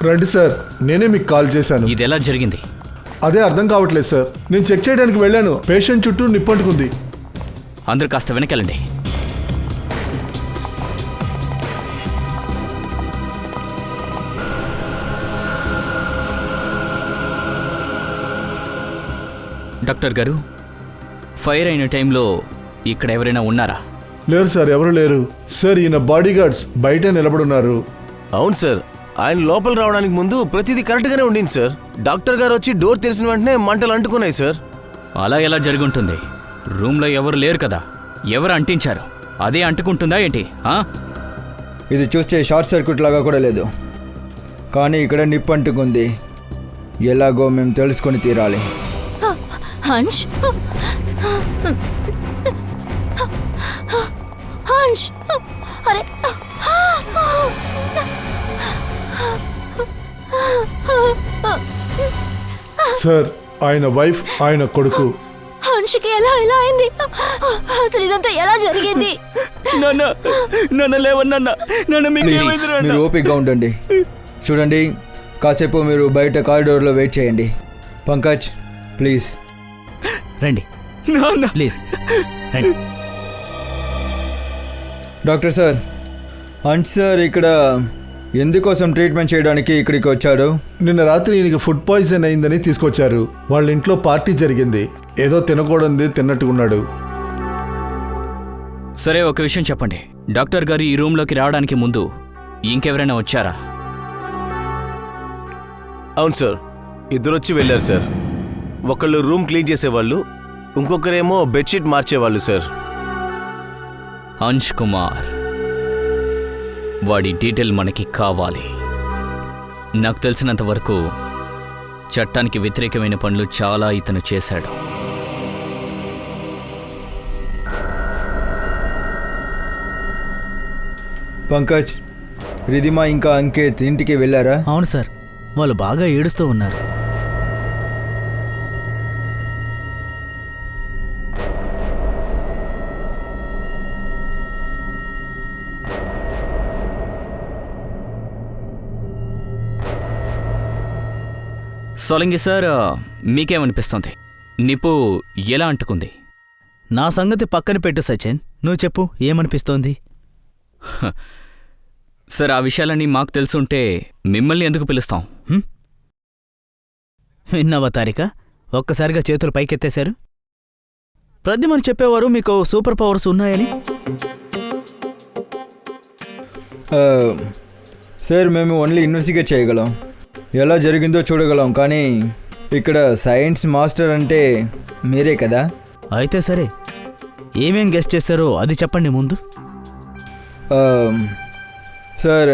రండి సార్, నేనే మీకు కాల్ చేశాను. ఇది ఎలా జరిగింది? అదే అర్థం కావట్లేదు సార్. నేను చెక్ చేయడానికి వెళ్ళాను, పేషెంట్ చుట్టూ నిప్పంటుకుంది. అందరూ కాస్త వెనకెళ్ళండి. డాక్టర్ గారు, ఫైర్ అయిన టైంలో ఇక్కడ ఎవరైనా ఉన్నారా? లేరు సార్, ఎవరు లేరు సార్. ఈయన బాడీ గార్డ్స్ బయట నిలబడున్నారు. అవును సార్, ఆయన లోపల రావడానికి ముందు ప్రతిదీ కరెక్ట్గానే ఉండింది సార్. డాక్టర్ గారు వచ్చి డోర్ తెరిచిన వెంటనే మంటలు అంటుకున్నాయి సార్. అలా ఎలా జరుగుంటుంది? రూమ్లో ఎవరు లేరు కదా, ఎవరు అంటించారు? అదే అంటుకుంటుందా ఏంటి? ఇది చూస్తే షార్ట్ సర్క్యూట్ లాగా కూడా లేదు, కానీ ఇక్కడ నిప్పు అంటుకుంది. ఎలాగో మేము తెలుసుకొని తీరాలి. హన్ష్, హన్ష్, అరే సార్, ఆయన వైఫ్, ఆయన కొడుకు. హన్ష్కి ఎలా అయింది? అసలు ఇదంతా ఎలా జరిగింది? మీరు ఓపికగా ఉండండి. చూడండి, కాసేపు మీరు బయట కారిడోర్లో వెయిట్ చేయండి. పంకజ్, ప్లీజ్ రండి. ప్లీజ్ రండి. డాక్టర్ సార్, హన్స్ సార్ ఇక్కడ ఎందుకోసం ట్రీట్మెంట్ చేయడానికి ఇక్కడికి వచ్చాడు? నిన్న రాత్రి ఈయనకి ఫుడ్ పాయిజన్ అయిందని తీసుకొచ్చారు. వాళ్ళ ఇంట్లో పార్టీ జరిగింది, ఏదో తినకూడదు తిన్నట్టుకున్నాడు. సరే, ఒక విషయం చెప్పండి. డాక్టర్ గారు ఈ రూమ్లోకి రావడానికి ముందు ఇంకెవరైనా వచ్చారా? అవును సార్, ఇద్దరు వచ్చి వెళ్ళారు సార్. ఒకళ్ళు రూమ్ క్లీన్ చేసేవాళ్ళు, ఇంకొకరేమో బెడ్షీట్ మార్చేవాళ్ళు సార్. హన్స్ కుమార్, వాడి డీటెయిల్ మనకి కావాలి. నాకు తెలిసినంత వరకు చట్టానికి వ్యతిరేకమైన పనులు చాలా ఇతను చేశాడు. పంకజ్, రిధిమా ఇంకా అంకిత్ ఇంటికి వెళ్ళారా? అవును సార్, వాళ్ళు బాగా ఏడుస్తూ ఉన్నారు. సోలంగి సార్, మీకేమనిపిస్తుంది? నిప్పు ఎలా అంటుకుంది? నా సంగతి పక్కన పెట్టు సచిన్, నువ్వు చెప్పు, ఏమనిపిస్తోంది? సార్, ఆ విషయాలన్నీ మాకు తెలుసుంటే మిమ్మల్ని ఎందుకు పిలుస్తాం? విన్నావా తారిక, ఒక్కసారిగా చేతులు పైకెత్తేశారు. ప్రద్యుమని చెప్పేవారు మీకు సూపర్ పవర్స్ ఉన్నాయని. సార్, మేము ఓన్లీ ఇన్వెస్టిగేట్ చేయగలం, ఎలా జరిగిందో చూడగలం, కానీ ఇక్కడ సైన్స్ మాస్టర్ అంటే మీరే కదా. అయితే సరే, ఏమేం గెస్ట్ చేశారో అది చెప్పండి ముందు. సార్,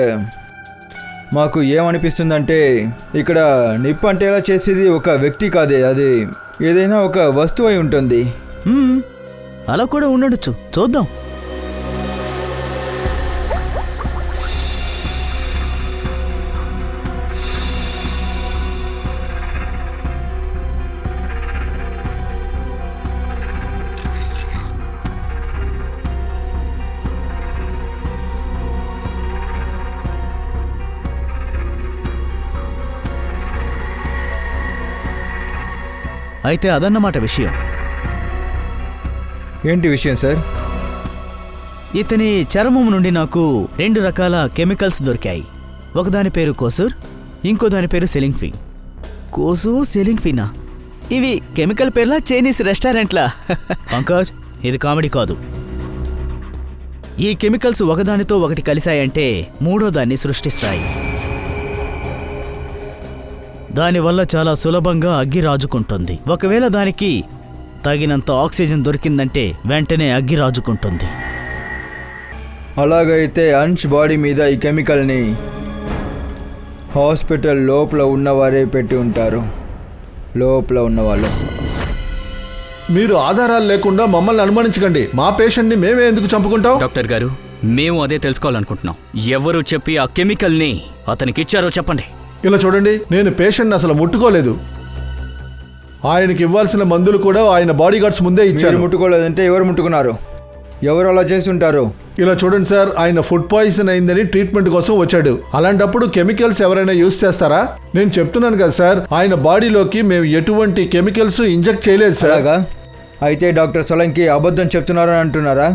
మాకు ఏమనిపిస్తుందంటే ఇక్కడ నిప్పు అంటే ఎలా చేసేది ఒక వ్యక్తి కాదే, అది ఏదైనా ఒక వస్తువు అయి ఉంటుంది. అలా కూడా ఉండొచ్చు, చూద్దాం. అయితే అదన్నమాట విషయం. ఏంటి విషయం సార్? ఇతని చర్మం నుండి నాకు 2 రకాల కెమికల్స్ దొరికాయి. ఒకదాని పేరు కోసూర్, ఇంకో దాని పేరు సెలింగ్ ఫీ. కోసు, సెలింగ్ ఫీనా? ఇవి కెమికల్ పేర్లా, చైనీస్ రెస్టారెంట్లా? పంకజ్, ఇది కామెడీ కాదు. ఈ కెమికల్స్ ఒకదానితో ఒకటి కలిశాయంటే మూడో దాన్ని సృష్టిస్తాయి. దానివల్ల చాలా సులభంగా అగ్గి రాజుకుంటుంది. ఒకవేళ దానికి తగినంత ఆక్సిజన్ దొరికిందంటే వెంటనే అగ్గి రాజుకుంటుంది. అలాగైతే హన్స్ బాడీ మీద ఈ కెమికల్ని హాస్పిటల్ లోపల ఉన్నవారే పెట్టి ఉంటారు. లోపల ఉన్నవాళ్ళు. మీరు ఆధారాలు లేకుండా మమ్మల్ని అనుమానించకండి. మా పేషెంట్ని మేమే ఎందుకు చంపుకుంటాం? డాక్టర్ గారు, మేము అదే తెలుసుకోవాలనుకుంటున్నాం. ఎవరు చెప్పి ఆ కెమికల్ని అతనికిచ్చారో చెప్పండి. ఇలా చూడండి, నేను పేషెంట్ని అసలు ముట్టుకోలేదు. ఆయనకి ఇవ్వాల్సిన మందులు కూడా ఆయన బాడీ గార్డ్స్ ముందే ఇచ్చారు. ముట్టుకోలేదంటే ఎవరు ముట్టుకున్నారు? ఎవరు అలా చేసి ఉంటారు? ఇలా చూడండి సార్, ఆయన ఫుడ్ పాయిజన్ అయిందని ట్రీట్మెంట్ కోసం వచ్చాడు. అలాంటప్పుడు కెమికల్స్ ఎవరైనా యూజ్ చేస్తారా? నేను చెప్తున్నాను కదా సార్, ఆయన బాడీలోకి మేము ఎటువంటి కెమికల్స్ ఇంజెక్ట్ చేయలేదు సార్. అలాగా? అయితే డాక్టర్ సోలంకి అబద్ధం చెప్తున్నారని అంటున్నారా?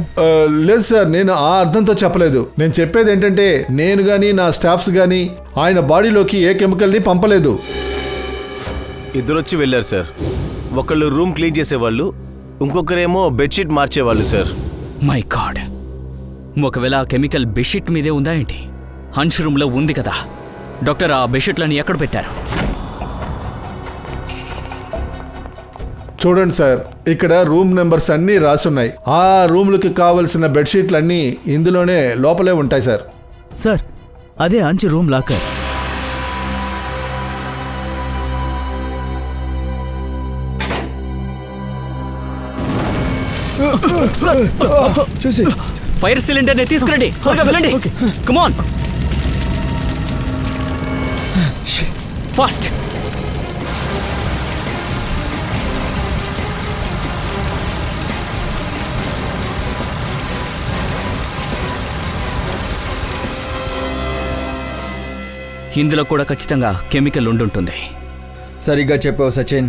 లేదు సార్, నేను ఆ అర్థంతో చెప్పలేదు. నేను చెప్పేది ఏంటంటే నేను కానీ నా స్టాఫ్స్ కానీ ఆయన బాడీలోకి ఏ కెమికల్ని పంపలేదు. ఇద్దరు వచ్చి వెళ్ళారు సార్. ఒకళ్ళు రూమ్ క్లీన్ చేసేవాళ్ళు, ఇంకొకరేమో బెడ్షీట్ మార్చేవాళ్ళు సార్. మై గాడ్, ఒకవేళ ఆ కెమికల్ బెడ్షీట్ మీదే ఉందా ఏంటి? హన్స్ రూమ్లో ఉంది కదా. డాక్టర్, ఆ బెడ్షీట్లని ఎక్కడ పెట్టారు? చూడండి సార్, ఇక్కడ రూమ్ నెంబర్స్ అన్నీ రాసున్నాయి. ఆ రూమ్లకి కావలసిన బెడ్షీట్లు అన్నీ ఇందులోనే లోపలే ఉంటాయి సార్. సార్, అదే అంచు రూమ్ లాకర్. చూసి ఫైర్ సిలిండర్ని తీసుకురండి, త్వరగా వెళ్ళండి. కమాన్, ఫాస్ట్. ఇందులో కూడా ఖచ్చితంగా కెమికల్ ఉండుంటుంది. సరిగ్గా చెప్పావు సచిన్.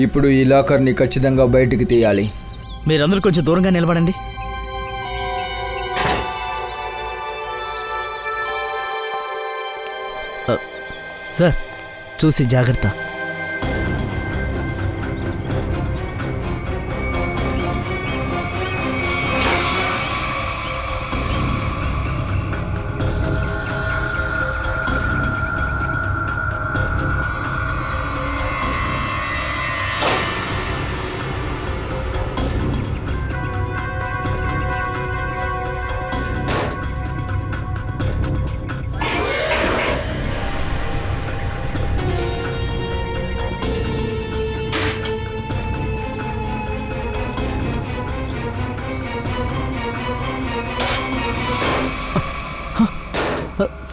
ఇప్పుడు ఈ లాకర్ని ఖచ్చితంగా బయటికి తీయాలి. మీరందరూ కొంచెం దూరంగా నిలబడండి. సార్, చూసి జాగ్రత్త.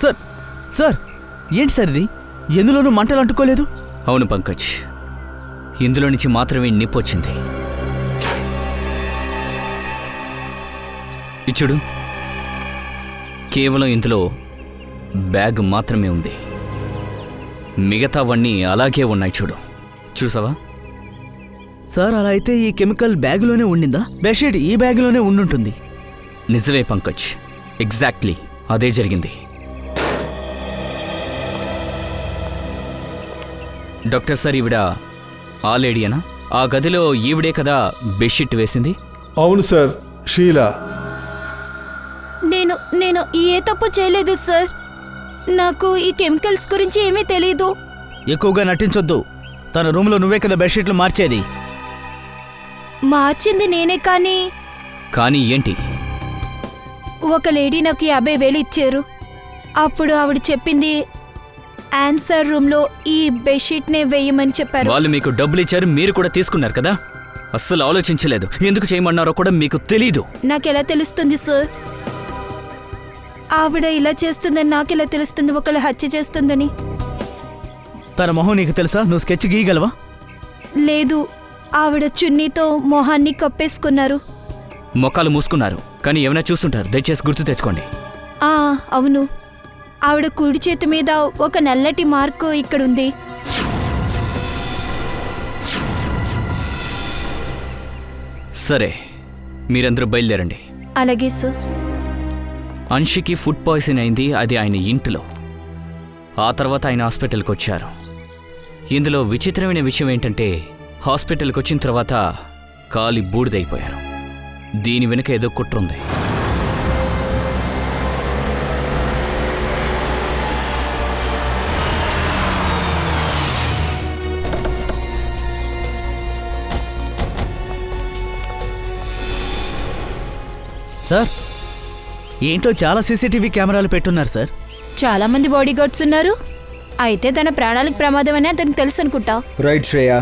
సార్, సార్, ఏంటి సార్ ఇది? ఎందులోనూ మంటలు అంటుకోలేదు. అవును పంకజ్, ఇందులో నుంచి మాత్రమే నిప్పొచ్చింది. ఇచ్చుడు, కేవలం ఇందులో బ్యాగ్ మాత్రమే ఉంది. మిగతావన్నీ అలాగే ఉన్నాయి. చూసావా? సార్, అలా అయితే ఈ కెమికల్ బ్యాగులోనే ఉండిందా? బెడ్షీట్ ఈ బ్యాగులోనే ఉండుంటుంది. నిజమే పంకజ్, ఎగ్జాక్ట్లీ అదే జరిగింది. డాక్టర్ సార్, ఈవిడ ఆ లేడీయేనా? ఆ గదిలో ఈవిడే కదా బెడ్షీట్ వేసింది? అవును సార్, షీలా. నేను ఏ తప్పు చేయలేదు సార్. నాకు ఈ కెమికల్స్ గురించి ఏమీ తెలీదు. ఎక్కువగా నటించొద్దు. తన రూమ్లో నువ్వే కదా బెడ్షీట్లు మార్చేది. మార్చింది నేనే, కానీ ఏంటి? ఒక లేడీ నాకు 50,000 ఇచ్చారు. అప్పుడు ఆవిడ చెప్పింది ఆన్సర్ రూమ్లో ఈ బెడ్షీట్నే వేయమని చెప్పారు. వాళ్ళు మీకు డబ్బులు ఇచ్చారు, మీరు కూడా తీసుకున్నారు కదా. అస్సలు ఆలోచించలేదు. ఎందుకు చేయమన్నారో కూడా మీకు తెలీదు. నాకెలా తెలుస్తుంది సార్? ఆవిడ ఇలా చేస్తుందని నాకెలా తెలుస్తుంది ఒకళ్ళు హత్య చేస్తుందని? తన మొహం నీకు తెలుసా? నువ్వు స్కెచ్ గీయగలవా? లేదు, ఆవిడ చున్నీతో మొహాన్ని కప్పేసుకున్నారు. మొక్కలు మూసుకున్నారు, కానీ ఏమైనా చూస్తుంటారు. దయచేసి గుర్తు తెచ్చుకోండి. అవును, ఆవిడ కుడి చేతి మీద ఒక నల్లటి మార్కు ఇక్కడుంది. సరే, మీరందరూ బయలుదేరండి. అలాగే సార్. అన్షికి ఫుడ్ పాయిజన్ అయింది. అది ఆయన ఇంటిలో. ఆ తర్వాత ఆయన హాస్పిటల్కి వచ్చారు. ఇందులో విచిత్రమైన విషయం ఏంటంటే, హాస్పిటల్కి వచ్చిన తర్వాత కాలి బూడిదైపోయారు. దీని వెనుక ఏదో కుట్రుంది. సార్, ఏంటో చాలా సీసీటీవీ కెమెరాలు పెట్టున్నారు సార్. చాలా మంది బాడీ గార్డ్స్ ఉన్నారు. అయితే తన ప్రాణాలకు ప్రమాదం అని అతనికి తెలుసు అనుకుంటా. రైట్ శ్రేయ,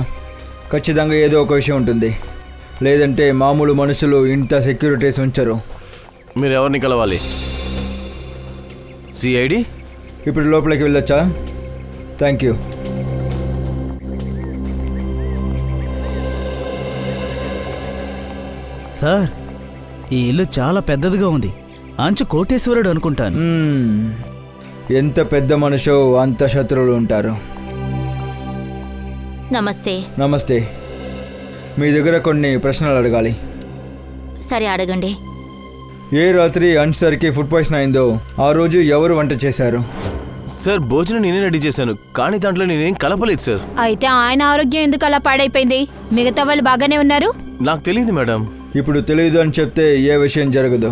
ఖచ్చితంగా ఏదో ఒక విషయం ఉంటుంది. లేదంటే మామూలు మనుషులు ఇంత సెక్యూరిటీస్ ఉంచరు. మీరు ఎవరిని కలవాలి? సిఐడి? ఇప్పుడు లోపలికి వెళ్ళొచ్చా? Thank you. సార్, ఈ ఇల్లు చాలా పెద్దదిగా ఉంది. అంచు కోటేశ్వరుడు అనుకుంటాను. ఎంత పెద్ద మనిషో అంత శత్రువులు ఉంటారు. నమస్తే. నమస్తే. మీ దగ్గర కొన్ని ప్రశ్నలు అడగాలి. సరే అడగండి. ఏ రాత్రి అంచ్ సార్కి ఫుడ్ పాయిజన్ అయిందో ఆ రోజు ఎవరు వంట చేశారు? సార్ భోజనం నేనే రెడీ చేశాను, కానీ దాంట్లో నేనేం కలపలేదు సార్. అయితే ఆయన ఆరోగ్యం ఎందుకు అలా పాడైపోయింది? మిగతా వాళ్ళు బాగానే ఉన్నారు. నాకు తెలియదు మేడం. ఇప్పుడు తెలియదు అని చెప్తే ఏ విషయం జరగదు.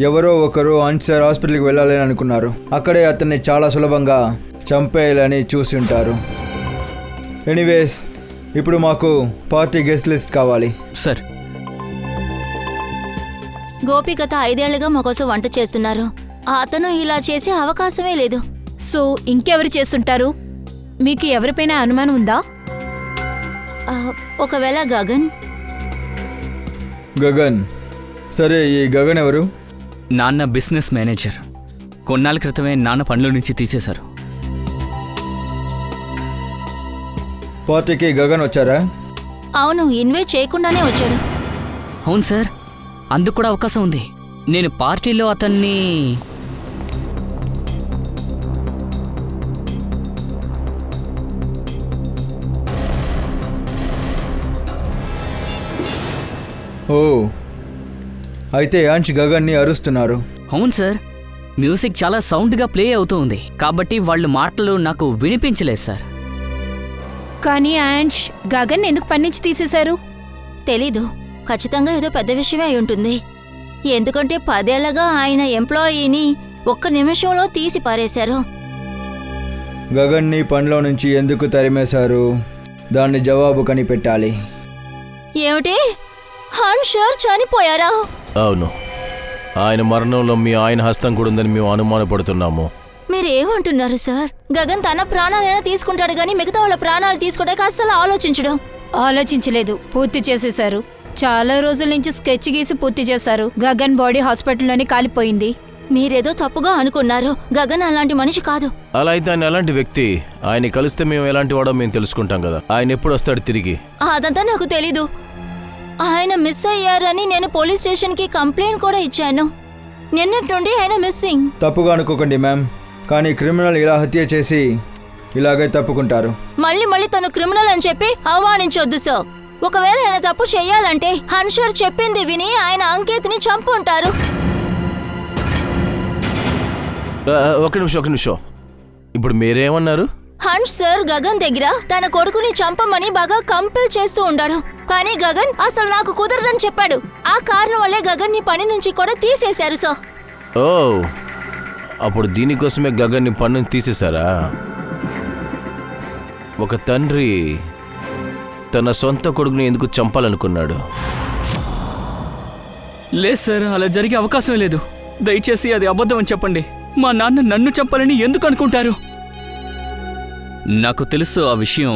ఎవరో ఒకరు అంచ్ సార్ హాస్పిటల్కి వెళ్ళాలని అనుకున్నారు. అక్కడే అతన్ని చాలా సులభంగా చంపేయాలని చూసి ఉంటారు. ఎనీవేస్, ఇప్పుడు మాకు పార్టీ గెస్ట్ లిస్ట్ కావాలి. సార్, గోపి గత 5 ఏళ్లుగా మా కోసం వంట చేస్తున్నారు. అతను ఇలా చేసే అవకాశమే లేదు. సో ఇంకెవరు చేస్తుంటారు? మీకు ఎవరిపైనా అనుమానం ఉందా? ఒకవేళ గగన్. గగన్? సరే, ఈ గగన్ ఎవరు? నాన్న బిజినెస్ మేనేజర్. కొన్నాళ్ళ క్రితమే నాన్న పనుల నుంచి తీసేశారు. పార్టీకి గగన్ వచ్చారా? అవును, ఇన్వైట్ చేయకుండానే వచ్చాడు. అవును సార్, అందుకు కూడా అవకాశం ఉంది. నేను పార్టీలో అతన్ని ఓ, అయితే అంచ్ గగన్ని అరుస్తున్నారు. అవును సార్, మ్యూజిక్ చాలా సౌండ్గా ప్లే అవుతూ ఉంది కాబట్టి వాళ్ళు మాటలు నాకు వినిపించలేదు సార్. కానీ యాంష్ గగన్ ఎందుకు పని నుంచి తీసేశారు? తెలీదు. ఖచ్చితంగా ఏదో పెద్ద విషయమే అయి ఉంటుంది. ఎందుకంటే 10 ఏళ్లగా ఆయన ఎంప్లాయీని ఒక్క నిమిషంలో తీసి పారేశారు. గగన్ని పనిలో నుంచి ఎందుకు తరిమేశారు? దాన్ని జవాబు కనిపెట్టాలి. ఏమిటి? హన్షర్ చనిపోయారా? అవును, ఆయన మరణంలో మీ ఆయన హస్తం కూడా ఉందని మేము అనుమానపడుతున్నాము. మీరేమంటున్నారు సార్? గగన్ తన ప్రాణాలైనా తీసుకుంటాడు కానీ మిగతా వాళ్ళ ప్రాణాలు తీసుకోవడానికి అస్సలు ఆలోచించడం. ఆలోచించలేదు, పూర్తి చేసేశారు. చాలా రోజుల నుంచి స్కెచ్ గీసి పూర్తి చేశారు. గగన్ బాడీ హాస్పిటల్లోనే కాలిపోయింది. మీరేదో తప్పుగా అనుకున్నారు. గగన్ అలాంటి మనిషి కాదు. అలా అయితే ఆయన ఎలాంటి వ్యక్తి? ఆయన కలిస్తే మేము ఎలాంటి వాడో మేము తెలుసుకుంటాం కదా. ఆయన ఎప్పుడు వస్తాడు తిరిగి? అదంతా నాకు తెలీదు. ఆయన మిస్ అయ్యారని నేను పోలీస్ స్టేషన్కి కంప్లైంట్ కూడా ఇచ్చాను. నిన్నటి నుండి ఆయన మిస్సింగ్. తప్పుగా అనుకోకండి మ్యామ్, కానీ క్రిమినల్ ఇలా హత్య చేసి ఇలాగే తప్పుకుంటారు. మళ్ళీ తను క్రిమినల్ అని చెప్పి అవమానించొద్దు సార్. ఒకవేళ ఆయన తప్పు చెయ్యాలంటే హన్షర్ చెప్పింది విని ఆయన అంకిత్ని చంపుంటారు. ఒక నిమిషం. ఇప్పుడు మీరేమన్నారు? హన్స్ సార్ గగన్ దగ్గర తన కొడుకుని చంపమని బాగా కంపెల్ చేస్తూ ఉండాడు. కానీ గగన్ అసలు నాకు కుదరదని చెప్పాడు. ఆ కారణం వల్లే గగన్ ని పని నుంచి కూడా తీసేశారు సార్. ఓ, అప్పుడు దీనికోసమే గగన్ని పని నుంచి తీసేశారా? ఒక తండ్రి తన సొంత కొడుకుని ఎందుకు చంపాలనుకున్నాడు? లేదు సార్, అలా జరిగే అవకాశం లేదు. దయచేసి అది అబద్ధం అని చెప్పండి. మా నాన్న నన్ను చంపాలని ఎందుకు అనుకుంటారు? నాకు తెలుసు ఆ విషయం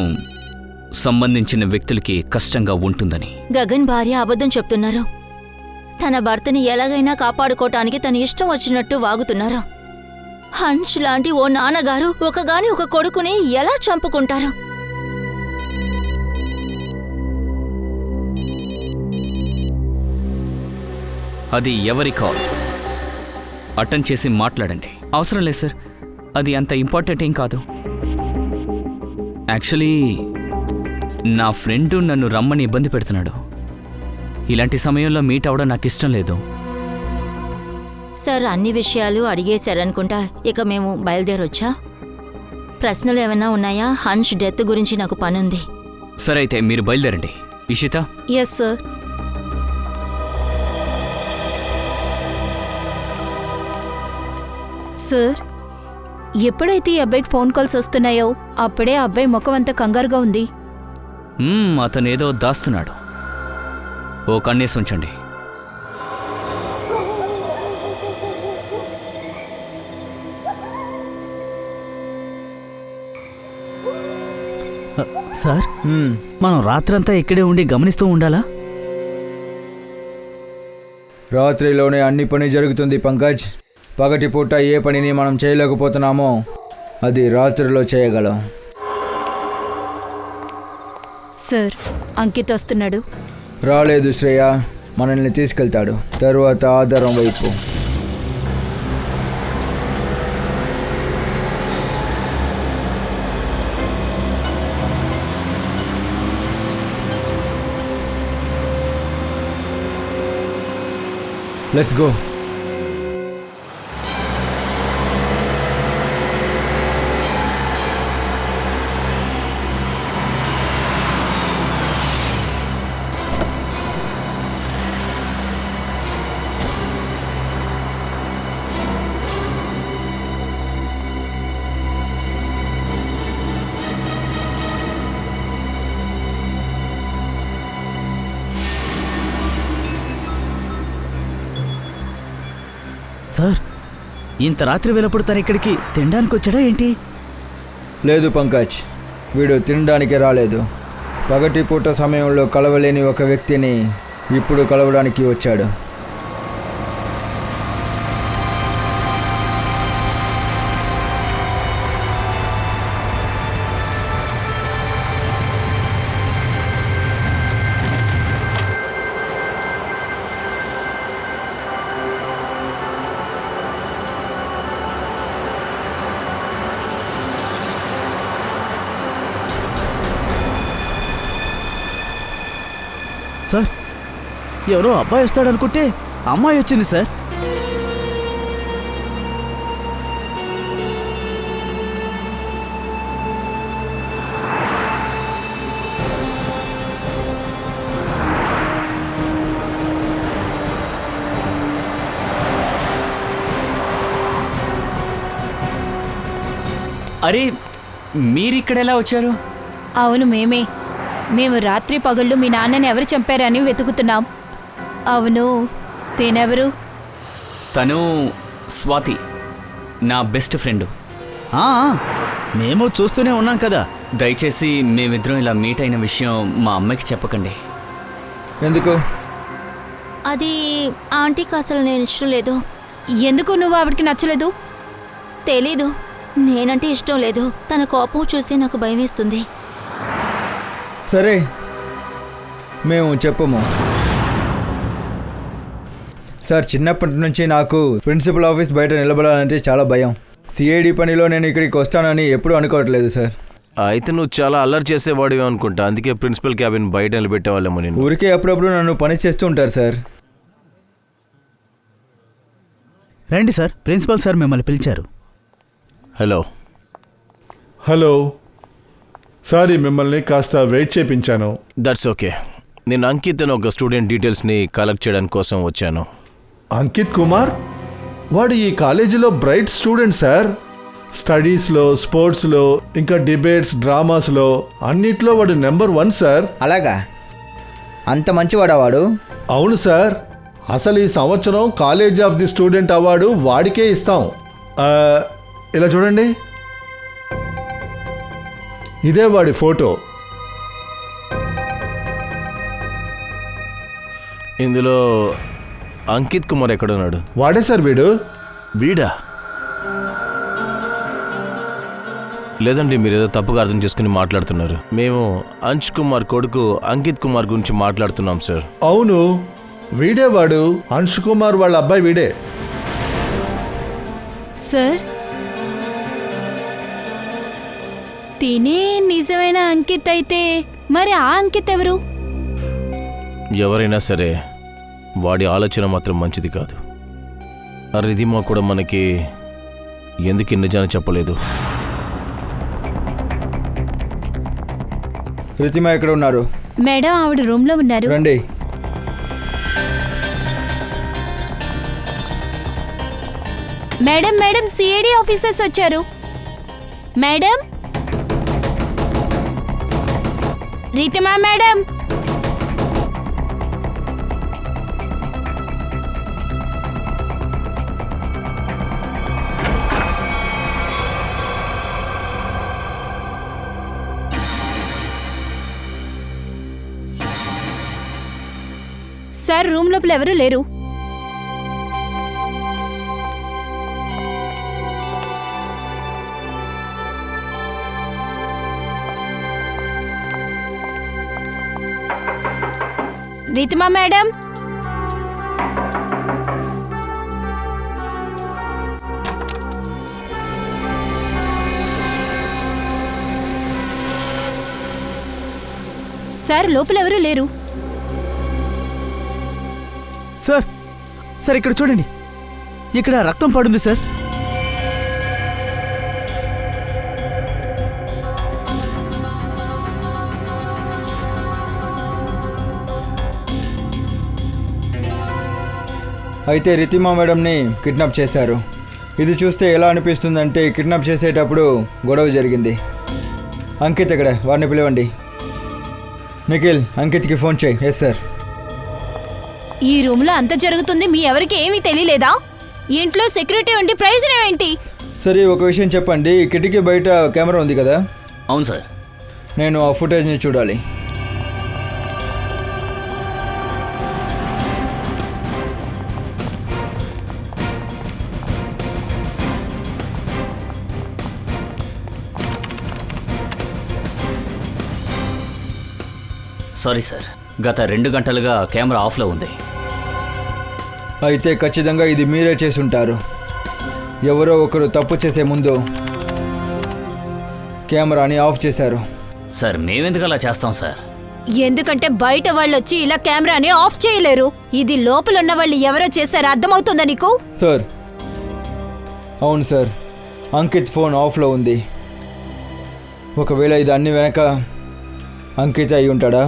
సంబంధించిన వ్యక్తులకి కష్టంగా ఉంటుందని. గగన్ భార్య అబద్ధం చెప్తున్నారు. తన భర్తని ఎలాగైనా కాపాడుకోవటానికి తన ఇష్టం వచ్చినట్టు వాగుతున్నారు. హన్స్ లాంటి ఓ నాన్నగారు ఒకగాని ఒక కొడుకుని ఎలా చంపుకుంటారు? అది ఎవరి కాల్? అటెండ్ చేసి మాట్లాడండి. అవసరం లేదు సార్, అది అంత ఇంపార్టెంట్ ఏం కాదు. యాక్చువల్లీ నా ఫ్రెండు నన్ను రమ్మని ఇబ్బంది పెడుతున్నాడు. ఇలాంటి సమయంలో మీట్ అవ్వడం నాకు ఇష్టం లేదు. సార్, అన్ని విషయాలు అడిగేశారనుకుంటా. ఇక మేము బయలుదేరొచ్చా? ప్రశ్నలు ఏమైనా ఉన్నాయా? హన్స్ డెత్ గురించి నాకు పనుంది. సరే అయితే మీరు బయలుదేరండి. ఇషిత? Yes sir. సార్, ఎప్పుడైతే ఈ అబ్బాయికి ఫోన్ కాల్స్ వస్తున్నాయో అప్పుడే అబ్బాయి ముఖం అంతా కంగారుగా ఉంది. అతనేదో దాస్తున్నాడు. ఓ కన్నేసి ఉంచండి. సార్, మనం రాత్రంతా ఇక్కడే ఉండి గమనిస్తూ ఉండాలా? రాత్రిలోనే అన్ని పని జరుగుతుంది పంకజ్. పగటిపూట ఏ పనిని మనం చేయలేకపోతున్నామో అది రాత్రిలో చేయగలం. సార్, అంకిత్ వస్తున్నాడు. రాలేదు శ్రేయ, మనల్ని తీసుకెళ్తాడు. తరువాత ఆధారం వైపు. Let's go. సార్, ఇంత రాత్రి వేళప్పుడు తను ఇక్కడికి తినడానికి వచ్చాడా ఏంటి? లేదు పంకజ్, వీడు తినడానికి రాలేదు. పగటిపూట సమయంలో కలవలేని ఒక వ్యక్తిని ఇప్పుడు కలవడానికి వచ్చాడు. సార్, ఎవరో అబ్బాయి వస్తాడనుకుంటే అమ్మాయి వచ్చింది సార్. అరే, మీరిక్కడెలా వచ్చారు? అవును, మేము రాత్రి పగళ్ళు మీ నాన్నని ఎవరు చంపారని వెతుకుతున్నాం. అవును, తినెవరు? తను స్వాతి, నా బెస్ట్ ఫ్రెండ్. ఆ, మేము చూస్తూనే ఉన్నాం కదా. దయచేసి మేమిద్దరం ఇలా మీట్ అయిన విషయం మా అమ్మకి చెప్పకండి. ఎందుకు? అది ఆంటీకి అసలు నేను ఇష్టం లేదు. ఎందుకు నువ్వు ఆవిడికి నచ్చలేదు? తెలీదు, నేనంటే ఇష్టం లేదు. తన కోపం చూసి నాకు భయం వేస్తుంది. సరే, మేము చెప్పము. సార్, చిన్నప్పటి నుంచి నాకు ప్రిన్సిపల్ ఆఫీస్ బయట నిలబడాలంటే చాలా భయం. సిఐడి పనిలో నేను ఇక్కడికి వస్తానని ఎప్పుడూ అనుకోవట్లేదు సార్. అయితే నువ్వు చాలా అల్లరి చేసేవాడివి అనుకుంటా, అందుకే ప్రిన్సిపల్ క్యాబిన్ బయట నిలబెట్టేవాళ్ళేమో నేను. ఊరికే అప్పుడప్పుడు నన్ను పని చేస్తూ ఉంటారు సార్. రండి సార్, ప్రిన్సిపల్ సార్ మిమ్మల్ని పిలిచారు. హలో. హలో, సారీ మిమ్మల్ని కాస్త వెయిట్ చేయించాను. That's okay. నేను అంకిత్ అని ఒక స్టూడెంట్ డీటెయిల్స్ని కలెక్ట్ చేయడానికి కోసం వచ్చాను. అంకిత్ కుమార్? వాడు ఈ కాలేజీలో బ్రైట్ స్టూడెంట్ సార్. స్టడీస్లో, స్పోర్ట్స్లో, ఇంకా డిబేట్స్, డ్రామాస్లో అన్నిట్లో వాడు నెంబర్ 1 సార్. అలాగా? అంత మంచివాడా వాడు? అవును సార్. అసలు ఈ సంవత్సరం college of the student award వాడికే ఇస్తాం. ఇలా చూడండి, ఇదే వాడి ఫోటో. ఇందులో అంకిత్ కుమార్ ఎక్కడున్నాడు? వాడే సార్ వీడు. వీడా? లేదండి, మీరు ఏదో తప్పుగా అర్థం చేసుకుని మాట్లాడుతున్నారు. మేము అంశ్ కుమార్ కొడుకు అంకిత్ కుమార్ గురించి మాట్లాడుతున్నాం సార్. అవును, వీడే వాడు. అంశ్ కుమార్ వాళ్ళ అబ్బాయి వీడే. సార్, తినే నిజమైన అంకిత్ అయితే మరి ఆ అంకిత్ ఎవరు? ఎవరైనా సరే వాడి ఆలోచన మాత్రం మంచిది కాదు. ఆ రిధిమా కూడా మనకి ఎందుకు నిజాన్ని చెప్పలేదు. రితిమా ఎక్కడ ఉన్నారు? మేడం, ఆవిడ రూమ్లో ఉన్నారు. రండి. మేడం, సిఐడి ఆఫీసర్స్ వచ్చారు. Madam, Ritima madam. Sir, room లోపల ఎవరూ లేరు. రీతిమా మేడం. సార్, లోపల ఎవరూ లేరు. సార్, సార్ ఇక్కడ చూడండి, ఇక్కడ రక్తం పడుంది సార్. అయితే రితిమా మేడంని కిడ్నాప్ చేశారు. ఇది చూస్తే ఎలా అనిపిస్తుందంటే కిడ్నాప్ చేసేటప్పుడు గొడవ జరిగింది. అంకిత్ ఇక్కడ, వాడిని పిలవండి. నిఖిల్, అంకిత్కి ఫోన్ చేయి. Yes sir. ఈ రూమ్లో అంత జరుగుతుంది, మీ ఎవరికి ఏమీ తెలియలేదా? ఇంట్లో సెక్యూరిటీ ఉండి ప్రయోజనం ఏంటి? సరే, ఒక విషయం చెప్పండి. కిటికీ బయట కెమెరా ఉంది కదా? అవును సార్. నేను ఆ ఫుటేజ్ని చూడాలి. సారీ సార్, గత 2 గంటలుగా కెమెరా ఆఫ్లో ఉంది. అయితే ఖచ్చితంగా ఇది మీరే చేసుంటారు. ఎవరో ఒకరు తప్పు చేసే ముందు కెమెరాని ఆఫ్ చేశారు. సార్, మేమెందుకు అలా చేస్తాం సార్? ఎందుకంటే బయట వాళ్ళు వచ్చి ఇలా కెమెరాని ఆఫ్ చేయలేరు. ఇది లోపల ఉన్న వాళ్ళు ఎవరో చేశారు, అర్థమవుతుందా నీకు? సార్, అవును సార్, అంకిత్ ఫోన్ ఆఫ్లో ఉంది. ఒకవేళ ఇది అన్ని వెనక అంకిత్ అయి ఉంటాడా?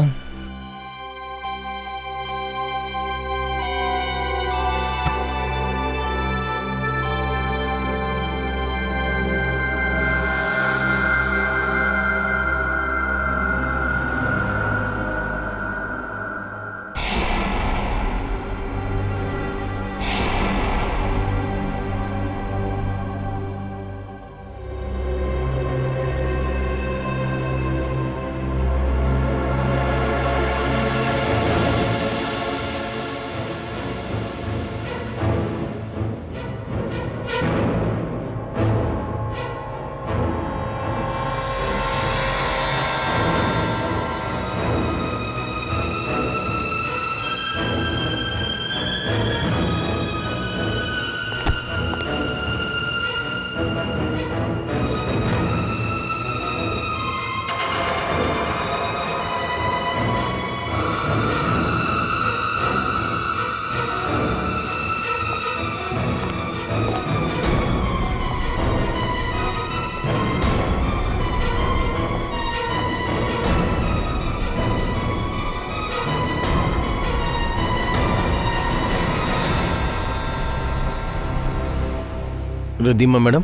Ridhima madam,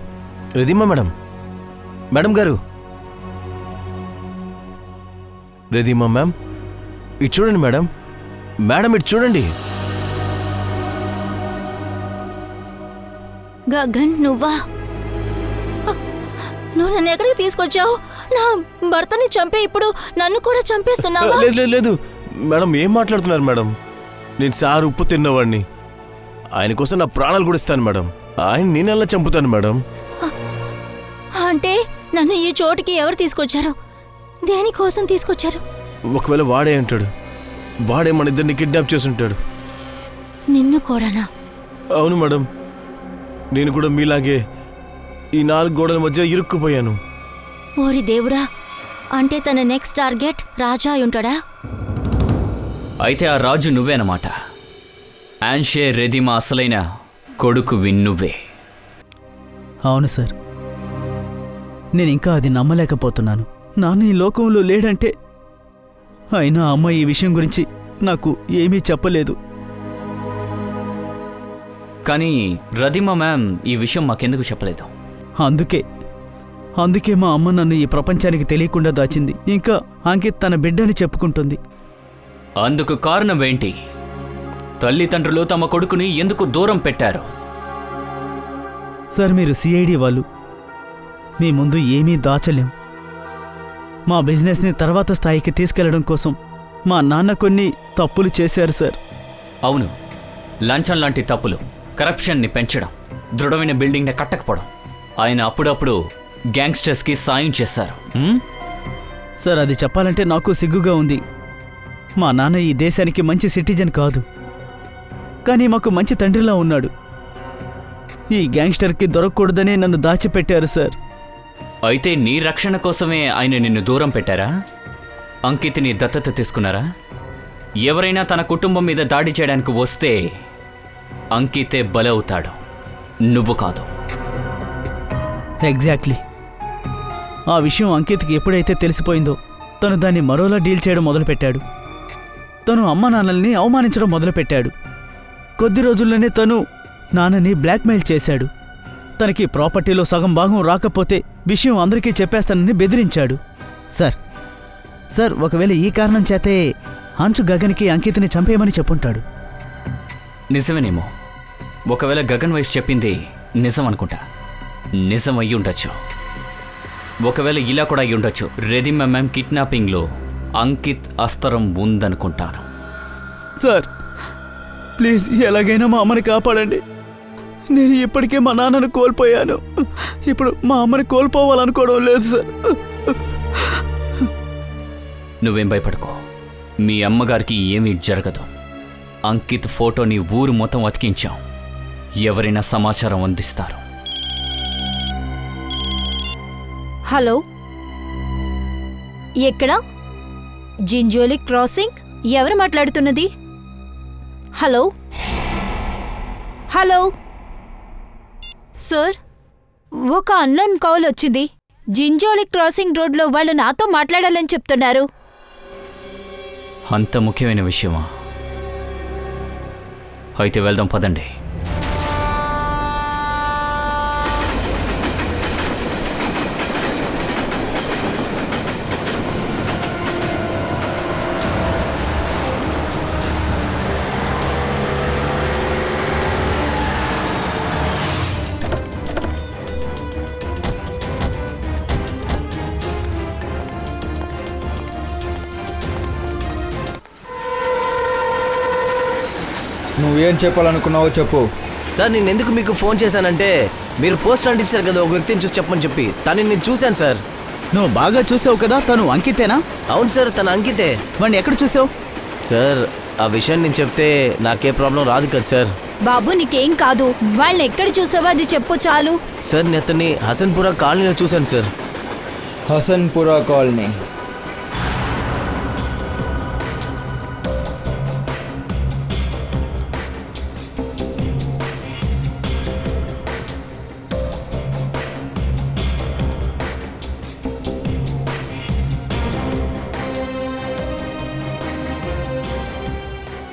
Ridhima madam, madam గారు, రిధిమా మ్యామ్, ఇటు చూడండి మేడం, మేడం ఇటు చూడండి. గగన్, నువ్వా? నువ్వు నన్ను ఎక్కడికి తీసుకొచ్చావు? నా భర్తని చంపే ఇప్పుడు నన్ను కూడా చంపేస్తున్నావా? లేదు లేదు లేదు మేడం, ఏం మాట్లాడుతున్నారు మేడం? నేను సార్ ఉప్పు తిన్నవాడిని. ఆయన కోసం నా ప్రాణాలు కూడా ఇస్తాను మేడం. ఆయన నేనెలా చంపుతాను మేడం? అంటే నన్ను ఈ చోటుకి ఎవరు తీసుకొచ్చారు? దేనికోసం తీసుకొచ్చారు? ఒకవేళ వాడే అంటాడు, వాడే మన ఇద్దరిని కిడ్నాప్ చేసుంటాడు. నిన్ను కూడానా? అవును మేడం, నేను కూడా మీలాగే ఈ 4 గోడల మధ్య ఇరుక్కుపోయాను. ఓరి దేవుడా, అంటే తన నెక్స్ట్ టార్గెట్ రాజా అయి ఉంటాడా? అయితే ఆ రాజు నువ్వేనమాట. ఆన్షే రెదిమా అసలైన కొడుకు నువ్వే. అవును సార్, నేను ఇంకా అది నమ్మలేకపోతున్నాను. నాన్న ఈ లోకంలో లేడంటే. అయినా అమ్మ ఈ విషయం గురించి నాకు ఏమీ చెప్పలేదు. కానీ రదిమా మ్యామ్ ఈ విషయం మాకెందుకు చెప్పలేదు? అందుకే మా అమ్మ నన్ను ఈ ప్రపంచానికి తెలియకుండా దాచింది. ఇంకా అంకిత్ తన బిడ్డని చెప్పుకుంటుంది. అందుకు కారణం ఏంటి? తల్లిదండ్రులు తమ కొడుకుని ఎందుకు దూరం పెట్టారు? సార్, మీరు సిఐడి వాళ్ళు. మీ ముందు ఏమీ దాచలేం. మా బిజినెస్ని తర్వాత స్థాయికి తీసుకెళ్లడం కోసం మా నాన్న కొన్ని తప్పులు చేశారు సార్. అవును, లంచం లాంటి తప్పులు, కరప్షన్ని పెంచడం, దృఢమైన బిల్డింగ్ని కట్టకపోవడం. ఆయన అప్పుడప్పుడు గ్యాంగ్స్టర్స్కి సాయం చేశారు. సార్, అది చెప్పాలంటే నాకు సిగ్గుగా ఉంది. మా నాన్న ఈ దేశానికి మంచి సిటిజన్ కాదు, కానీ మాకు మంచి తండ్రిలా ఉన్నాడు. ఈ గ్యాంగ్స్టర్కి దొరకకూడదనే నన్ను దాచిపెట్టారు సార్. అయితే నీ రక్షణ కోసమే ఆయన నిన్ను దూరం పెట్టారా? అంకిత్ని దత్తత తీసుకున్నారా? ఎవరైనా తన కుటుంబం మీద దాడి చేయడానికి వస్తే అంకితే బలవుతాడు, నువ్వు కాదు. ఎగ్జాక్ట్లీ. ఆ విషయం అంకిత్కి ఎప్పుడైతే తెలిసిపోయిందో తను దాన్ని మరోలా డీల్ చేయడం మొదలుపెట్టాడు. తను అమ్మ నాన్నల్ని అవమానించడం మొదలుపెట్టాడు. కొద్ది రోజుల్లోనే తను నాన్నని బ్లాక్మెయిల్ చేశాడు. తనకి ప్రాపర్టీలో సగం భాగం రాకపోతే విషయం అందరికీ చెప్పేస్తానని బెదిరించాడు. సార్ ఒకవేళ ఈ కారణం చేతే అంచు గగన్కి అంకిత్ని చంపేయమని చెప్పుంటాడు. నిజమేనేమో. ఒకవేళ గగన్ వయసు చెప్పింది నిజం అనుకుంటా. నిజం అయ్యి ఉండొచ్చు. ఒకవేళ ఇలా కూడా అయ్యి ఉండొచ్చు. రెదిమ్మ మ్యామ్ కిడ్నాపింగ్లో అంకిత్ అస్త్రం ఉందనుకుంటాను. సార్ ప్లీజ్ ఎలాగైనా మా అమ్మని కాపాడండి. నేను ఇప్పటికే మా నాన్నను కోల్పోయాను. ఇప్పుడు మా అమ్మని కోల్పోవాలనుకోవడం లేదు సార్. నువ్వేం భయపడుకో. మీ అమ్మగారికి ఏమీ జరగదు. అంకిత్ ఫోటోని ఊరు మొత్తం అతికించాం. ఎవరైనా సమాచారం అందిస్తారు. హలో, ఎక్కడ? జింజోలి క్రాసింగ్? ఎవరు మాట్లాడుతున్నది? హలో హలో సార్, ఒక అన్నోన్ కాల్ వచ్చింది. జింజోలి క్రాసింగ్ రోడ్లో వాళ్ళు నాతో మాట్లాడాలని చెప్తున్నారు. అంత ముఖ్యమైన విషయమా? అయితే వెళ్దాం పదండి. నువ్వేం చెప్పాలనుకున్నావో చెప్పు. సార్ నేను ఎందుకు మీకు ఫోన్ చేశానంటే మీరు పోస్ట్ అంటించారు కదా ఒక వ్యక్తిని చూసి చెప్పమని చెప్పి. తనని నేను చూశాను సార్. నువ్వు బాగా చూసావు కదా, తను అంకితేనా? అవును సార్, తన అంకితే. వాడిని ఎక్కడ చూసావు? సార్ ఆ విషయాన్ని నేను చెప్తే నాకే ప్రాబ్లం రాదు కదా సార్. బాబు నీకేం కాదు, వాళ్ళని ఎక్కడ చూసావో అది చెప్పు చాలు. సార్ నేను అతన్ని హసన్పురా కాలనీలో చూశాను సార్. హసన్పురా కాలనీ?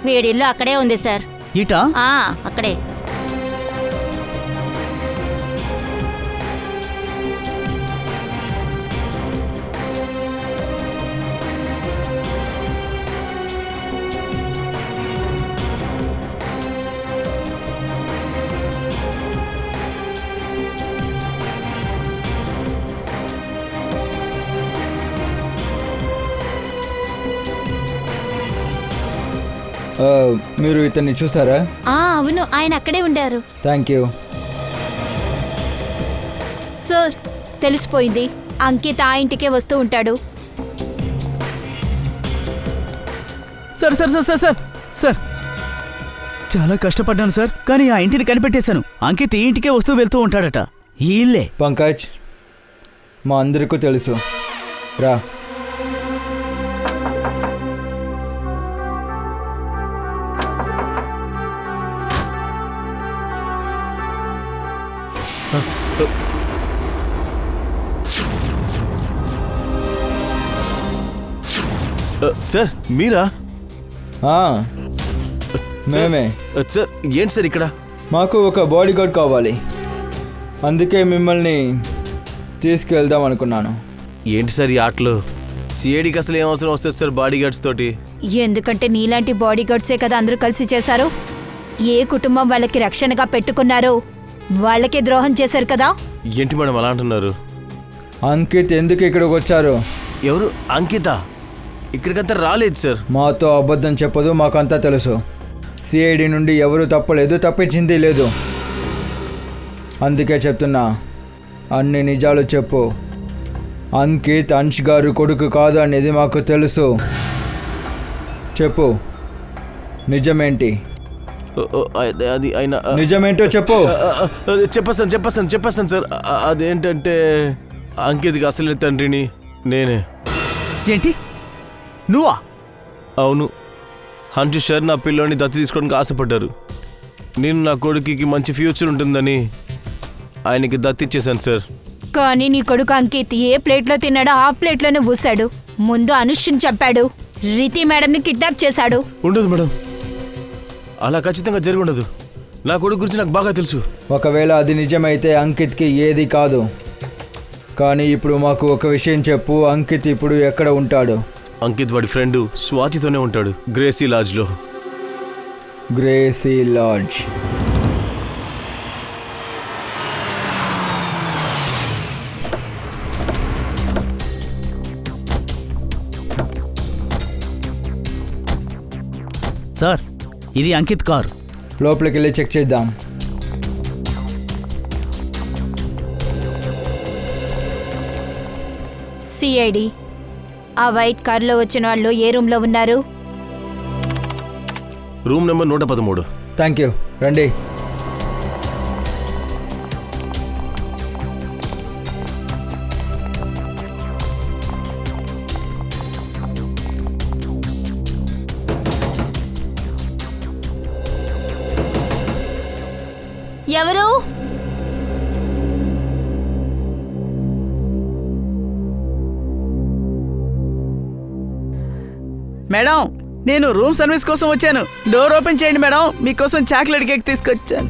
వీడిల్లు అక్కడే ఉంది సార్. ఈటా? అక్కడే. మీరు ఇతన్ని చూసారా? అవును, ఆయన అక్కడే ఉండారు. Thank you sir. తెలిసిపోయింది, అంకిత్ ఆ ఇంటికే వస్తూ ఉంటాడు. Sir sir sir sir sir sir చాలా కష్టపడ్డాను సార్, కానీ ఆ ఇంటిని కనిపెట్టేశాను. అంకిత్ ఈ ఇంటికే వస్తూ వెళ్తూ ఉంటాడట. ఈ ఇల్లే. పంకజ్, మా అందరికీ తెలుసు. రా. సార్ మీరా? మేమే. సార్ ఏంటి సార్ ఇక్కడ? మాకు ఒక బాడీ గార్డ్ కావాలి, అందుకే మిమ్మల్ని తీసుకెళ్దాం అనుకున్నాను. ఏంటి సార్ ఈ ఆటలు? సిఐడికి అసలు ఏం అవసరం వస్తుంది సార్ బాడీ గార్డ్స్ తోటి? ఎందుకంటే నీలాంటి బాడీ గార్డ్సే కదా అందరూ కలిసి చేశారు. ఏ కుటుంబం వాళ్ళకి రక్షణగా పెట్టుకున్నారో వాళ్ళకే ద్రోహం చేశారు కదా. ఏంటి మేడం అలా అంటున్నారు? అంకిత్ ఎందుకు ఇక్కడికి వచ్చారు? ఎవరు? అంకిత ఇక్కడికంతా రాలేదు సార్. మాతో అబద్ధం చెప్పదు, మాకంతా తెలుసు. సిఐడి నుండి ఎవరు తప్పలేదు, తప్పించింది లేదు. అందుకే చెప్తున్నా, అన్ని నిజాలు చెప్పు. అంకిత్ అంష్ గారు కొడుకు కాదు అనేది మాకు తెలుసు. చెప్పు, నిజమేంటి? అది ఆయన నిజమేంటో చెప్పు. చెప్పేస్తాను సార్. అదేంటంటే అంకిత్కి అసలు తండ్రిని నేనే. ఏంటి, నువ్వా? అవును, హంచు సార్ నా పిల్లోని దత్తి తీసుకోవడానికి ఆశపడ్డారు. నేను నా కొడుకుకి మంచి ఫ్యూచర్ ఉంటుందని ఆయనకి దత్తిచ్చేశాను సార్. కానీ నీ కొడుకు అంకిత్ ఏ ప్లేట్లో తిన్నాడో ఆ ప్లేట్లోనే ఊసాడు. ముందు అనుష్ని చెప్పాడు, రితి మేడంని కిడ్నాప్ చేశాడు. ఉండదు మేడం, అలా ఖచ్చితంగా జరిగి ఉండదు. నా కొడుకు గురించి నాకు బాగా తెలుసు. ఒకవేళ అది నిజమైతే అంకిత్కి ఏది కాదు. కానీ ఇప్పుడు మాకు ఒక విషయం చెప్పు, అంకిత్ ఇప్పుడు ఎక్కడ ఉంటాడు? అంకిత్ వాడి ఫ్రెండ్ స్వాతితోనే ఉంటాడు, గ్రేసీ లాడ్జ్లో. Gracie lodge. సార్, ఇది అంకిత్ కార్. లోపలికి వెళ్ళి చెక్ చేద్దాం. సిఐడి, ఆ వైట్ కార్లో వచ్చిన వాళ్ళు ఏ రూమ్లో ఉన్నారు? Room number 113. థ్యాంక్ యూ, రండి. ఎవరు? మేడం, నేను రూమ్ సర్వీస్ కోసం వచ్చాను. డోర్ ఓపెన్ చేయండి మేడం, మీకోసం చాక్లెట్ కేక్ తీసుకొచ్చాను.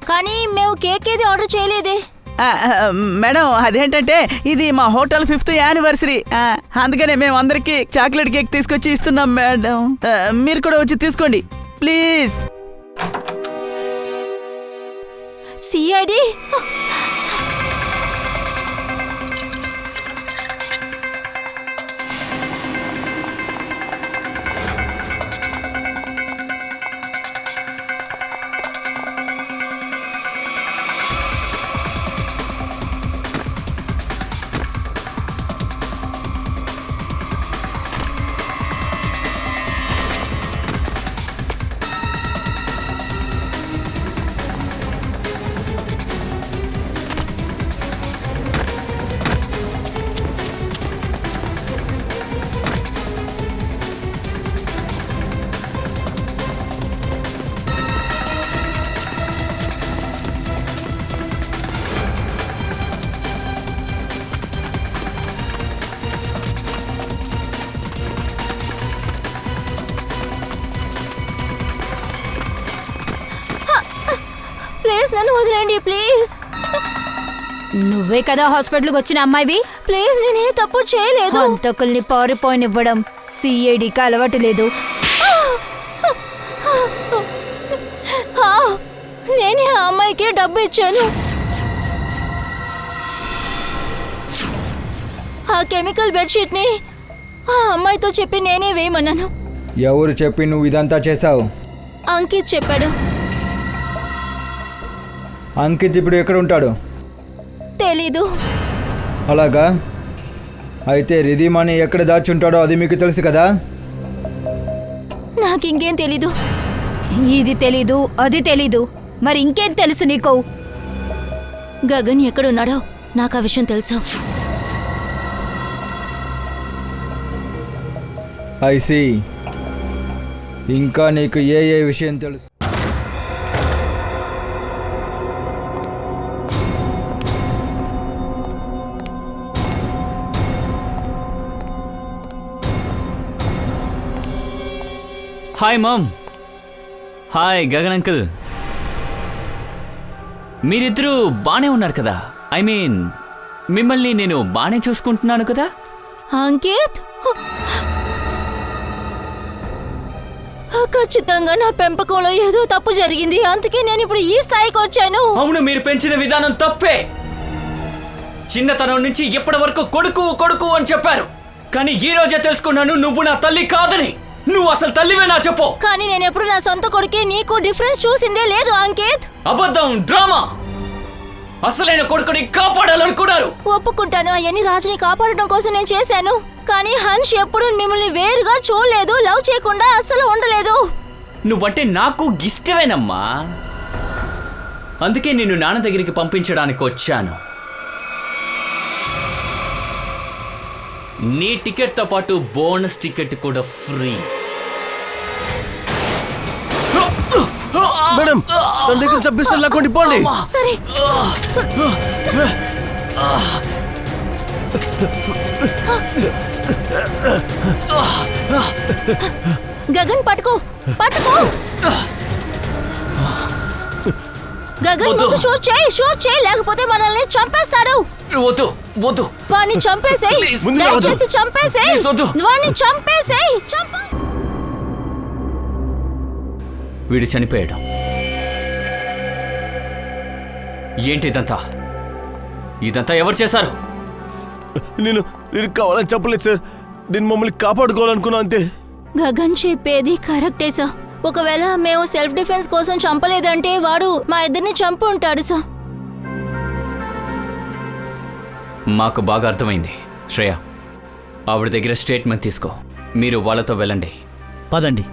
కానీ మేము కేక్ ఏది ఆర్డర్ చేయలేదే. మేడం, అదేంటంటే ఇది మా హోటల్ 5th యానివర్సరీ, అందుకనే మేము అందరికీ చాక్లెట్ కేక్ తీసుకొచ్చి ఇస్తున్నాం మేడం. మీరు కూడా వచ్చి తీసుకోండి ప్లీజ్. సిఐడి, ప్లీజ్ నన్ను వదిలేండి ప్లీజ్. నువ్వే కదా హాస్పిటల్కి వచ్చిన అమ్మాయివి. ప్లీజ్, నేనే తప్పు చేయలేదు. హంతకుల్ని పారిపోయినివ్వడం సిఐడికి అలవాటు లేదు. నేనే ఆ అమ్మాయికి డబ్బు ఇచ్చాను. ఆ కెమికల్ బెడ్షీట్ని ఆ అమ్మాయితో చెప్పి నేనే వేయమన్నాను. ఎవరు చెప్పి నువ్వు ఇదంతా చేసావు? అంకిత్ చెప్పాడు. అంకిత్ ఇప్పుడు ఎక్కడ ఉంటాడు? తెలీదు. అలాగా? అయితే రిధిమాని ఎక్కడ దాచుంటాడో అది మీకు తెలుసు కదా? నాకింకేం తెలీదు. ఇది తెలీదు, అది తెలీదు, మరి ఇంకేం తెలుసు నీకు? గగన్ ఎక్కడున్నాడో నాకు ఆ విషయం తెలుసు. I see. ఇంకా నీకు ఏ ఏ విషయం తెలుసు? Hi mom. Hi Gagan uncle. మీరిద్దరూ బానే ఉన్నారు కదా? ఐ మీన్ మిమ్మల్ని నేను బానే చూసుకుంటున్నాను కదా? అంకిత్, ఖచ్చితంగా నా పెంపకంలో ఏదో తప్పు జరిగింది. అందుకే నేను ఇప్పుడు ఈ స్థాయికి వచ్చాను. అవును, మీరు పెంచిన విధానం తప్పే. చిన్నతనం నుంచి ఇప్పటి వరకు కొడుకు కొడుకు అని చెప్పారు, కానీ ఈ రోజే తెలుసుకున్నాను నువ్వు నా తల్లి కాదని. నువ్వు అసలు తల్లివేనా చెప్పు. కానీ నేను ఎప్పుడు నా సొంత కొడుకే నీకు డిఫరెన్స్ చూసిందే లేదు అంకిత్. అబద్ధం, డ్రామా. అసలైన కొడుకుని కాపాడాలనుకున్నారు. ఒప్పుకుంటాను, అవన్నీ రాజుని కాపాడడం కోసం నేను చేశాను. కానీ హన్ష్ ఎప్పుడు మిమ్మల్ని వేరుగా చూడలేదు, లవ్ చేయకుండా అస్సలు ఉండలేదు. నువ్వంటే నాకు ఇష్టమేనమ్మా, అందుకే నిన్ను నాన్న దగ్గరికి పంపించడానికి వచ్చాను. నీ టికెట్తో పాటు బోనస్ టికెట్ కూడా ఫ్రీ. మేడం తన దగ్గర చంపిస్తే లాక్కోండి పోండి. సరే గగన్ పట్టుకో పట్టుకో. గగన్ ముందు షూట్ చేయి లేకపోతే మనల్ని చంపేస్తాడు. వద్దు వద్దు, వాడిని చంపేసేయ్, ముందుగా వద్దు. దయచేసి చంపేసేయ్, Please వద్దు. వాడిని చంపేసేయ్. వీడు చనిపోయాడు. ఏంటి ఇదంతా? ఇదంతా ఎవరు చేశారు? నేను కావాలని చెప్పలేదు సార్. నేను మమ్మల్ని కాపాడుకోవాలనుకున్నా అంతే. గగన్ చెప్పేది కరెక్టే సార్. ఒకవేళ మేము సెల్ఫ్ డిఫెన్స్ కోసం చంపలేదంటే వాడు మా ఇద్దరిని చంపు ఉంటాడు సార్. మాకు బాగా అర్థమైంది. శ్రేయ, ఆవిడ దగ్గర స్టేట్మెంట్ తీసుకో. మీరు వాళ్ళతో వెళ్ళండి. పదండి.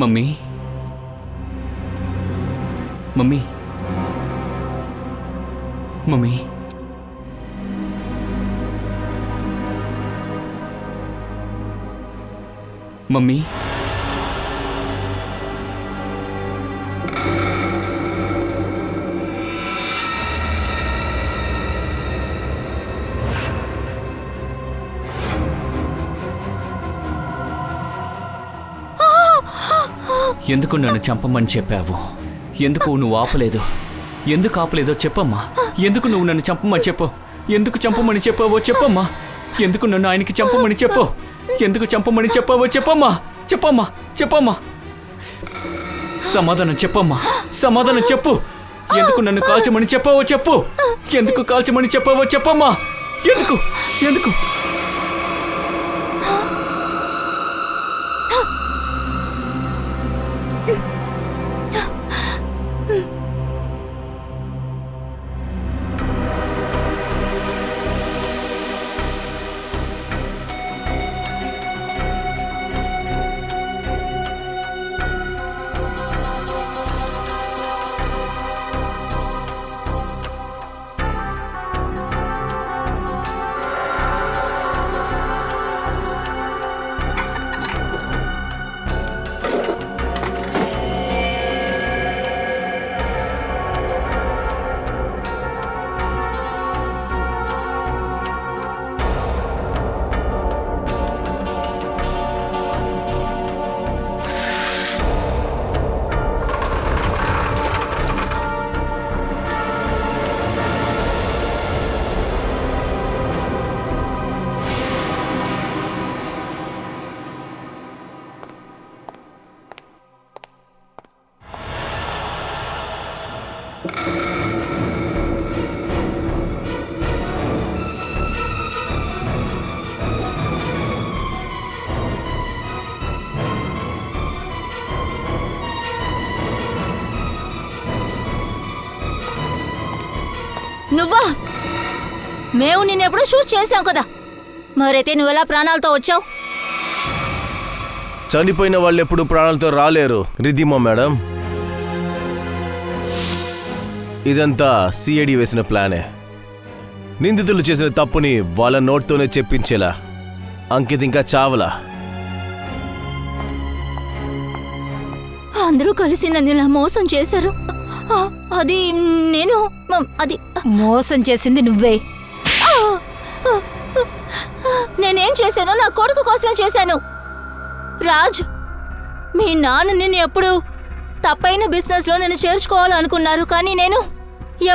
మమ్మీ, మమ్మీ, మమ్మీ, మమ్మీ, ఎందుకు నన్ను చంపమని చెప్పావు? ఎందుకు నువ్వు ఆపలేదు? ఎందుకు ఆపలేదో చెప్పమ్మా. ఎందుకు నువ్వు నన్ను చంపమని చెప్పు? ఎందుకు చంపమని చెప్పావో చెప్పమ్మా. ఎందుకు నన్ను ఆయనకి చంపమని చెప్పు? ఎందుకు చంపమని చెప్పావో చెప్పమ్మా. చెప్పమ్మా, చెప్పమ్మా, సమాధానం చెప్పమ్మా. సమాధానం చెప్పు. ఎందుకు నన్ను కాల్చమని చెప్పావో చెప్పు. ఎందుకు కాల్చమని చెప్పావో చెప్పమ్మా. ఎందుకు ఎందుకు నువ్వా? మేము నిన్నెప్పుడు షూట్ చేసాం కదా, మరైతే నువ్వెలా ప్రాణాలతో వచ్చావు? చనిపోయిన వాళ్ళు ఎప్పుడు ప్రాణాలతో రాలేరు రిద్దిమా మేడం. ఇదంతా సిఐడి వేసిన ప్లానే. నిందితులు చేసిన తప్పుని వాళ్ళ నోట్తోనే చెప్పించేలా అంకిత్ ఇంకా చావలా. అందరూ కలిసి నన్ను ఇలా మోసం చేశారు. అది నేను అది మోసం చేసింది నువ్వే. నేనేం చేశానో నా కొడుకు కోసమే చేశాను. రాజ్, మీ నాన్న నిన్ను ఎప్పుడు తప్పైన బిజినెస్లో నిన్ను చేర్చుకోవాలనుకున్నారు, కానీ నేను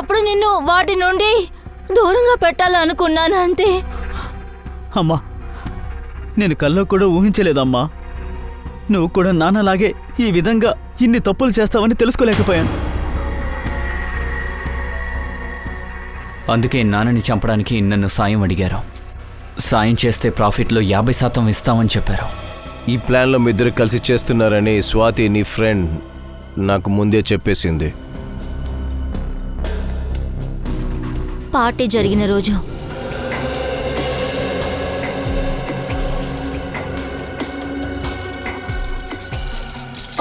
ఎప్పుడు నిన్ను వాటి నుండి దూరంగా పెట్టాలనుకున్నాను అంతే. అమ్మా, నేను కల్లో కూడా ఊహించలేదమ్మా. నువ్వు కూడా నాన్నలాగే ఈ విధంగా ఇన్ని తప్పులు చేస్తావని తెలుసుకోలేకపోయాను. అందుకే నాన్నని చంపడానికి నన్ను సాయం అడిగారు. సాయం చేస్తే ప్రాఫిట్లో 50% ఇస్తామని చెప్పారు. ఈ ప్లాన్లో మీ ఇద్దరు కలిసి చేస్తున్నారని స్వాతి నీ ఫ్రెండ్ నాకు ముందే చెప్పేసింది. పార్టీ జరిగిన రోజు.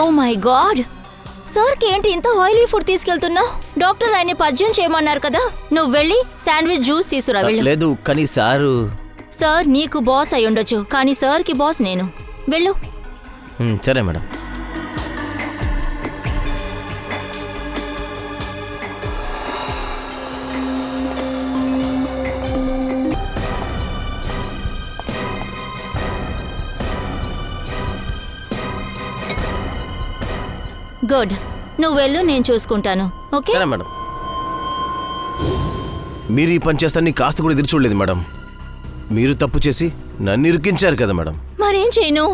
ఓ మై గాడ్, సార్కి ఏంటి ఇంత ఆయిలీ ఫుడ్ తీసుకెళ్తున్నావు? డాక్టర్ ఆయన్ని పద్యం చేయమన్నారు కదా. నువ్వు వెళ్ళి శాండ్విచ్ జ్యూస్ తీసుకురా వెళ్ళు. లేదు కానీ సారు. సార్ నీకు బాస్ అయి ఉండొచ్చు, కానీ సార్కి బాస్ నేను. వెళ్ళు. సరే మేడం. గుడ్, నువ్వు వెళ్ళు, నేను చూసుకుంటాను. ఓకే సరే మేడం. మీరు ఈ పని చేస్తారని కాస్త కూడా ఎదురు చూడలేదు మేడం. మీరు తప్పు చేసి నన్ను ఇరికించారు కదా మేడం. మరేం చేయను?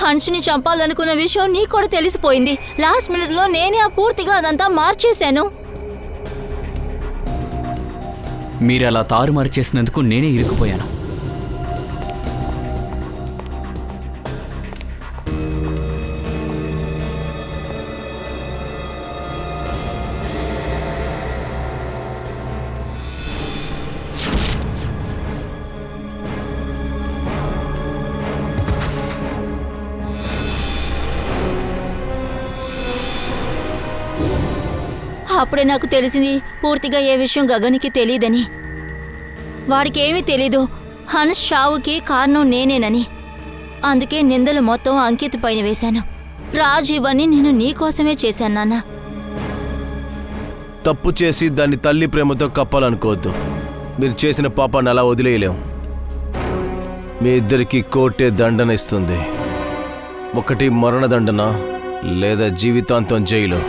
హన్ష్ని చంపాలనుకున్న విషయం నీకు కూడా తెలిసిపోయింది. లాస్ట్ మినిట్లో నేనే పూర్తిగా అదంతా మార్చేశాను. మీరు అలా తారుమారు చేసినందుకు నేనే ఇరుక్కుపోయాను. అప్పుడే నాకు తెలిసింది పూర్తిగా ఏ విషయం గగన్కి తెలియదని. వాడికి ఏమీ తెలీదు హన్స్ షావుకి కారణం నేనేనని. అందుకే నిందలు మొత్తం అంకిత్ పైన వేశాను. రాజ్ ఇవన్నీ నేను నీకోసమే చేశాను నాన్న. తప్పు చేసి దాన్ని తల్లి ప్రేమతో కప్పాలనుకోవద్దు. మీరు చేసిన పాపాన్ని అలా వదిలేయలేం. మీ ఇద్దరికి కోర్టే దండన ఇస్తుంది. ఒకటి మరణదండన లేదా జీవితాంతం జైలు.